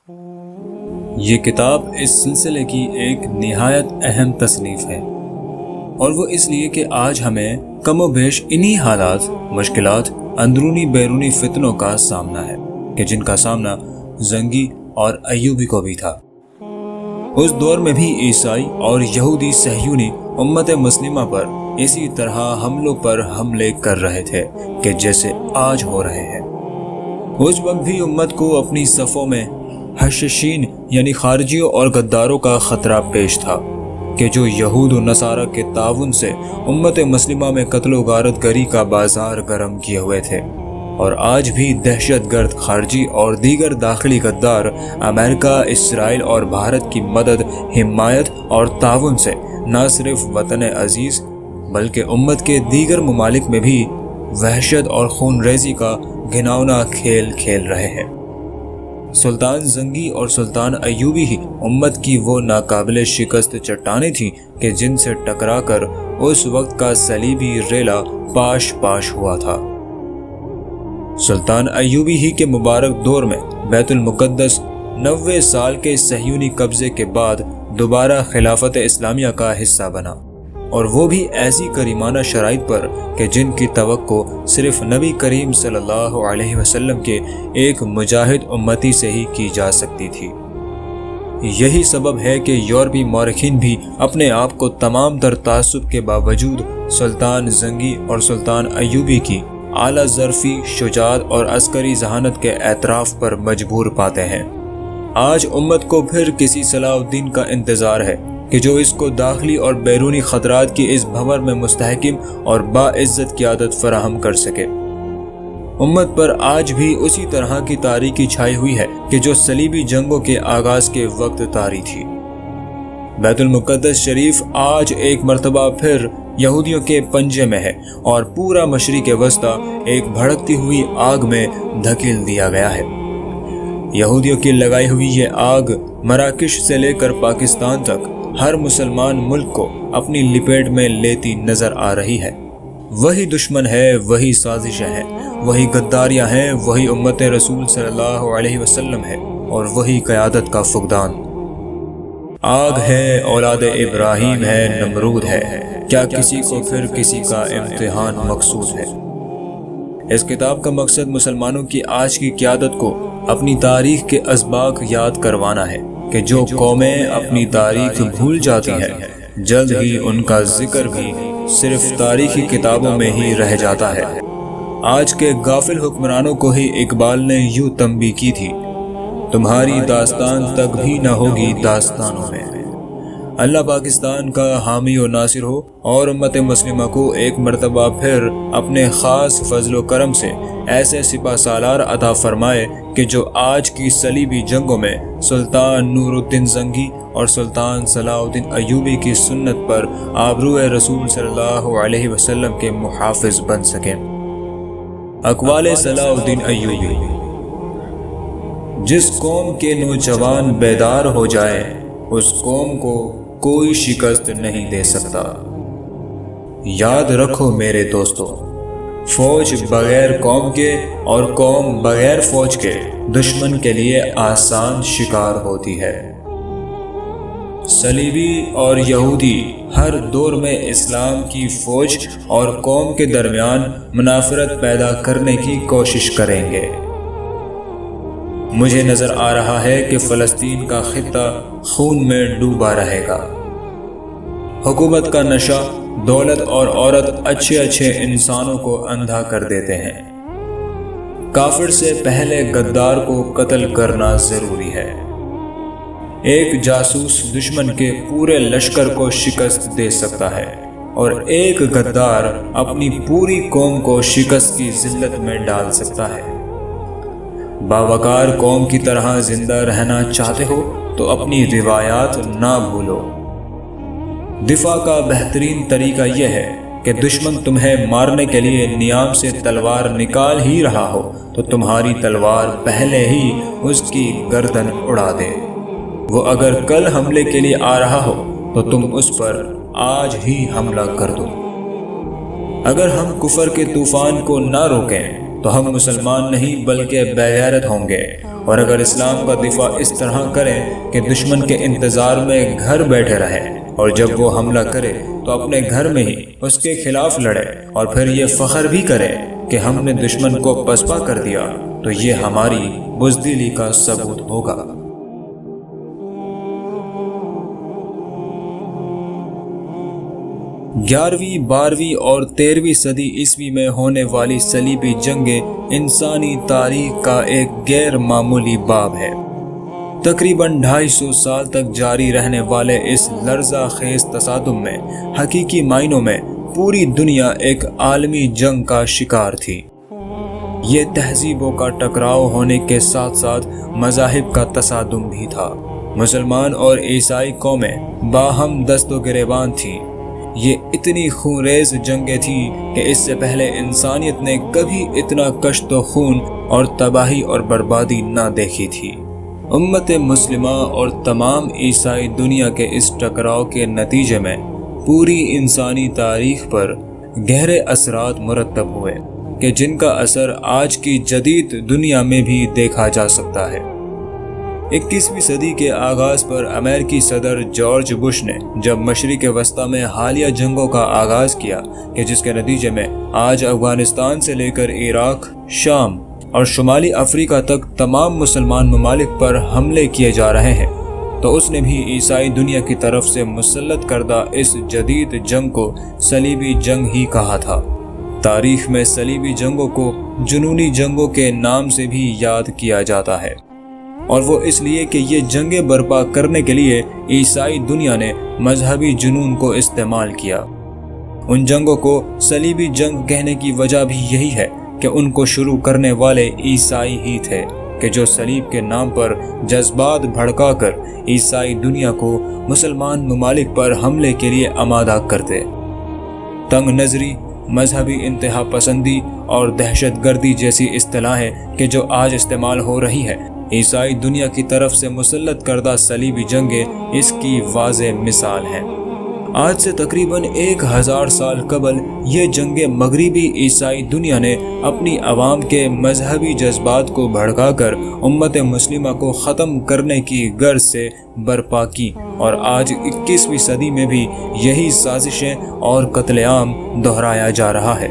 یہ کتاب اس سلسلے کی ایک نہایت اہم تصنیف ہے، اور وہ اس لیے کہ آج ہمیں کم و بیش انہی حالات، مشکلات، اندرونی بیرونی فتنوں کا سامنا ہے کہ جن کا سامنا زنگی اور ایوبی کو بھی تھا۔ اس دور میں بھی عیسائی اور یہودی صہیونی امت مسلمہ پر اسی طرح حملوں پر حملے کر رہے تھے کہ جیسے آج ہو رہے ہیں۔ اس وقت بھی امت کو اپنی صفوں میں حشاشین یعنی خارجیوں اور غداروں کا خطرہ پیش تھا کہ جو یہود و نصارہ کے تعاون سے امت مسلمہ میں قتل و غارت گری کا بازار گرم کیے ہوئے تھے، اور آج بھی دہشت گرد خارجی اور دیگر داخلی غدار امریکہ، اسرائیل اور بھارت کی مدد، حمایت اور تعاون سے نہ صرف وطن عزیز بلکہ امت کے دیگر ممالک میں بھی وحشت اور خون ریزی کا گھناؤنا کھیل کھیل رہے ہیں۔ سلطان زنگی اور سلطان ایوبی ہی امت کی وہ ناقابل شکست چٹانیں تھیں کہ جن سے ٹکرا کر اس وقت کا صلیبی ریلا پاش پاش ہوا تھا۔ سلطان ایوبی ہی کے مبارک دور میں بیت المقدس 90 سال کے صہیونی قبضے کے بعد دوبارہ خلافت اسلامیہ کا حصہ بنا، اور وہ بھی ایسی کریمانہ شرائط پر کہ جن کی توقع صرف نبی کریم صلی اللہ علیہ وسلم کے ایک مجاہد امتی سے ہی کی جا سکتی تھی۔ یہی سبب ہے کہ یورپی مورخین بھی اپنے آپ کو تمام تر تعصب کے باوجود سلطان زنگی اور سلطان ایوبی کی اعلیٰ ظرفی، شجاعت اور عسکری ذہانت کے اعتراف پر مجبور پاتے ہیں۔ آج امت کو پھر کسی صلاح الدین کا انتظار ہے کہ جو اس کو داخلی اور بیرونی خطرات کی اس بھنور میں مستحکم اور باعزت قیادت فراہم کر سکے۔ امت پر آج بھی اسی طرح کی تاریکی چھائی ہوئی ہے کہ جو صلیبی جنگوں کے آغاز کے وقت طاری تھی۔ بیت المقدس شریف آج ایک مرتبہ پھر یہودیوں کے پنجے میں ہے، اور پورا مشرق وسطی ایک بھڑکتی ہوئی آگ میں دھکیل دیا گیا ہے۔ یہودیوں کی لگائی ہوئی یہ آگ مراکش سے لے کر پاکستان تک ہر مسلمان ملک کو اپنی لپیٹ میں لیتی نظر آ رہی ہے۔ وہی دشمن ہے، وہی سازشیں ہیں، وہی غداریاں ہیں، وہی امت رسول صلی اللہ علیہ وسلم ہے، اور وہی قیادت کا فقدان۔ آگ ہے، اولاد ابراہیم ہے، نمرود ہے، کیا کسی کو پھر کسی کا امتحان مقصود ہے؟ اس کتاب کا مقصد مسلمانوں کی آج کی قیادت کو اپنی تاریخ کے اسباق یاد کروانا ہے کہ جو قومیں اپنی تاریخ بھول جاتی ہیں جلد ہی ان کا ذکر بھی صرف تاریخی کتابوں میں ہی رہ جاتا ہے۔ آج کے غافل حکمرانوں کو ہی اقبال نے یوں تنبیہ کی تھی: تمہاری داستان تک بھی نہ ہوگی داستانوں میں۔ اللہ پاکستان کا حامی و ناصر ہو، اور امت مسلمہ کو ایک مرتبہ پھر اپنے خاص فضل و کرم سے ایسے سپہ سالار عطا فرمائے کہ جو آج کی صلیبی جنگوں میں سلطان نور الدین زنگی اور سلطان صلاح الدین ایوبی کی سنت پر آبرو رسول صلی اللہ علیہ وسلم کے محافظ بن سکیں۔ اقوال صلاح الدین ایوبی: جس قوم کے نوجوان بیدار ہو جائے اس قوم کو کوئی شکست نہیں دے سکتا۔ یاد رکھو میرے دوستو، فوج بغیر قوم کے اور قوم بغیر فوج کے دشمن کے لیے آسان شکار ہوتی ہے۔ صلیبی اور یہودی ہر دور میں اسلام کی فوج اور قوم کے درمیان منافرت پیدا کرنے کی کوشش کریں گے۔ مجھے نظر آ رہا ہے کہ فلسطین کا خطہ خون میں ڈوبا رہے گا۔ حکومت کا نشہ، دولت اور عورت اچھے اچھے انسانوں کو اندھا کر دیتے ہیں۔ کافر سے پہلے غدار کو قتل کرنا ضروری ہے۔ ایک جاسوس دشمن کے پورے لشکر کو شکست دے سکتا ہے، اور ایک غدار اپنی پوری قوم کو شکست کی ذلت میں ڈال سکتا ہے۔ باوقار قوم کی طرح زندہ رہنا چاہتے ہو تو اپنی روایات نہ بھولو۔ دفاع کا بہترین طریقہ یہ ہے کہ دشمن تمہیں مارنے کے لیے نیام سے تلوار نکال ہی رہا ہو تو تمہاری تلوار پہلے ہی اس کی گردن اڑا دے۔ وہ اگر کل حملے کے لیے آ رہا ہو تو تم اس پر آج ہی حملہ کر دو۔ اگر ہم کفر کے طوفان کو نہ روکیں تو ہم مسلمان نہیں بلکہ بے غیرت ہوں گے، اور اگر اسلام کا دفاع اس طرح کریں کہ دشمن کے انتظار میں گھر بیٹھے رہے اور جب وہ حملہ کرے تو اپنے گھر میں ہی اس کے خلاف لڑے اور پھر یہ فخر بھی کرے کہ ہم نے دشمن کو پسپا کر دیا، تو یہ ہماری بزدلی کا ثبوت ہوگا۔ 11ویں، 12ویں اور 13ویں صدی عیسوی میں ہونے والی صلیبی جنگیں انسانی تاریخ کا ایک غیر معمولی باب ہے۔ تقریباً 250 سال تک جاری رہنے والے اس لرزہ خیز تصادم میں حقیقی معنوں میں پوری دنیا ایک عالمی جنگ کا شکار تھی۔ یہ تہذیبوں کا ٹکراؤ ہونے کے ساتھ ساتھ مذاہب کا تصادم بھی تھا۔ مسلمان اور عیسائی قومیں باہم دست و گریبان تھیں۔ یہ اتنی خونریز جنگیں تھیں کہ اس سے پہلے انسانیت نے کبھی اتنا کشت و خون اور تباہی اور بربادی نہ دیکھی تھی۔ امت مسلمہ اور تمام عیسائی دنیا کے اس ٹکراؤ کے نتیجے میں پوری انسانی تاریخ پر گہرے اثرات مرتب ہوئے کہ جن کا اثر آج کی جدید دنیا میں بھی دیکھا جا سکتا ہے۔ 21ویں صدی کے آغاز پر امریکی صدر جارج بش نے جب مشرق وسطی میں حالیہ جنگوں کا آغاز کیا کہ جس کے نتیجے میں آج افغانستان سے لے کر عراق، شام اور شمالی افریقہ تک تمام مسلمان ممالک پر حملے کیے جا رہے ہیں، تو اس نے بھی عیسائی دنیا کی طرف سے مسلط کردہ اس جدید جنگ کو صلیبی جنگ ہی کہا تھا۔ تاریخ میں صلیبی جنگوں کو جنونی جنگوں کے نام سے بھی یاد کیا جاتا ہے، اور وہ اس لیے کہ یہ جنگیں برپا کرنے کے لیے عیسائی دنیا نے مذہبی جنون کو استعمال کیا۔ ان جنگوں کو صلیبی جنگ کہنے کی وجہ بھی یہی ہے کہ ان کو شروع کرنے والے عیسائی ہی تھے کہ جو صلیب کے نام پر جذبات بھڑکا کر عیسائی دنیا کو مسلمان ممالک پر حملے کے لیے آمادہ کرتے۔ تنگ نظری، مذہبی انتہا پسندی اور دہشت گردی جیسی اصطلاحیں کہ جو آج استعمال ہو رہی ہے، عیسائی دنیا کی طرف سے مسلط کردہ صلیبی جنگیں اس کی واضح مثال ہیں۔ آج سے تقریباً 1000 سال قبل یہ جنگیں مغربی عیسائی دنیا نے اپنی عوام کے مذہبی جذبات کو بھڑکا کر امت مسلمہ کو ختم کرنے کی غرض سے برپا کی، اور آج 21ویں صدی میں بھی یہی سازشیں اور قتل عام دہرایا جا رہا ہے۔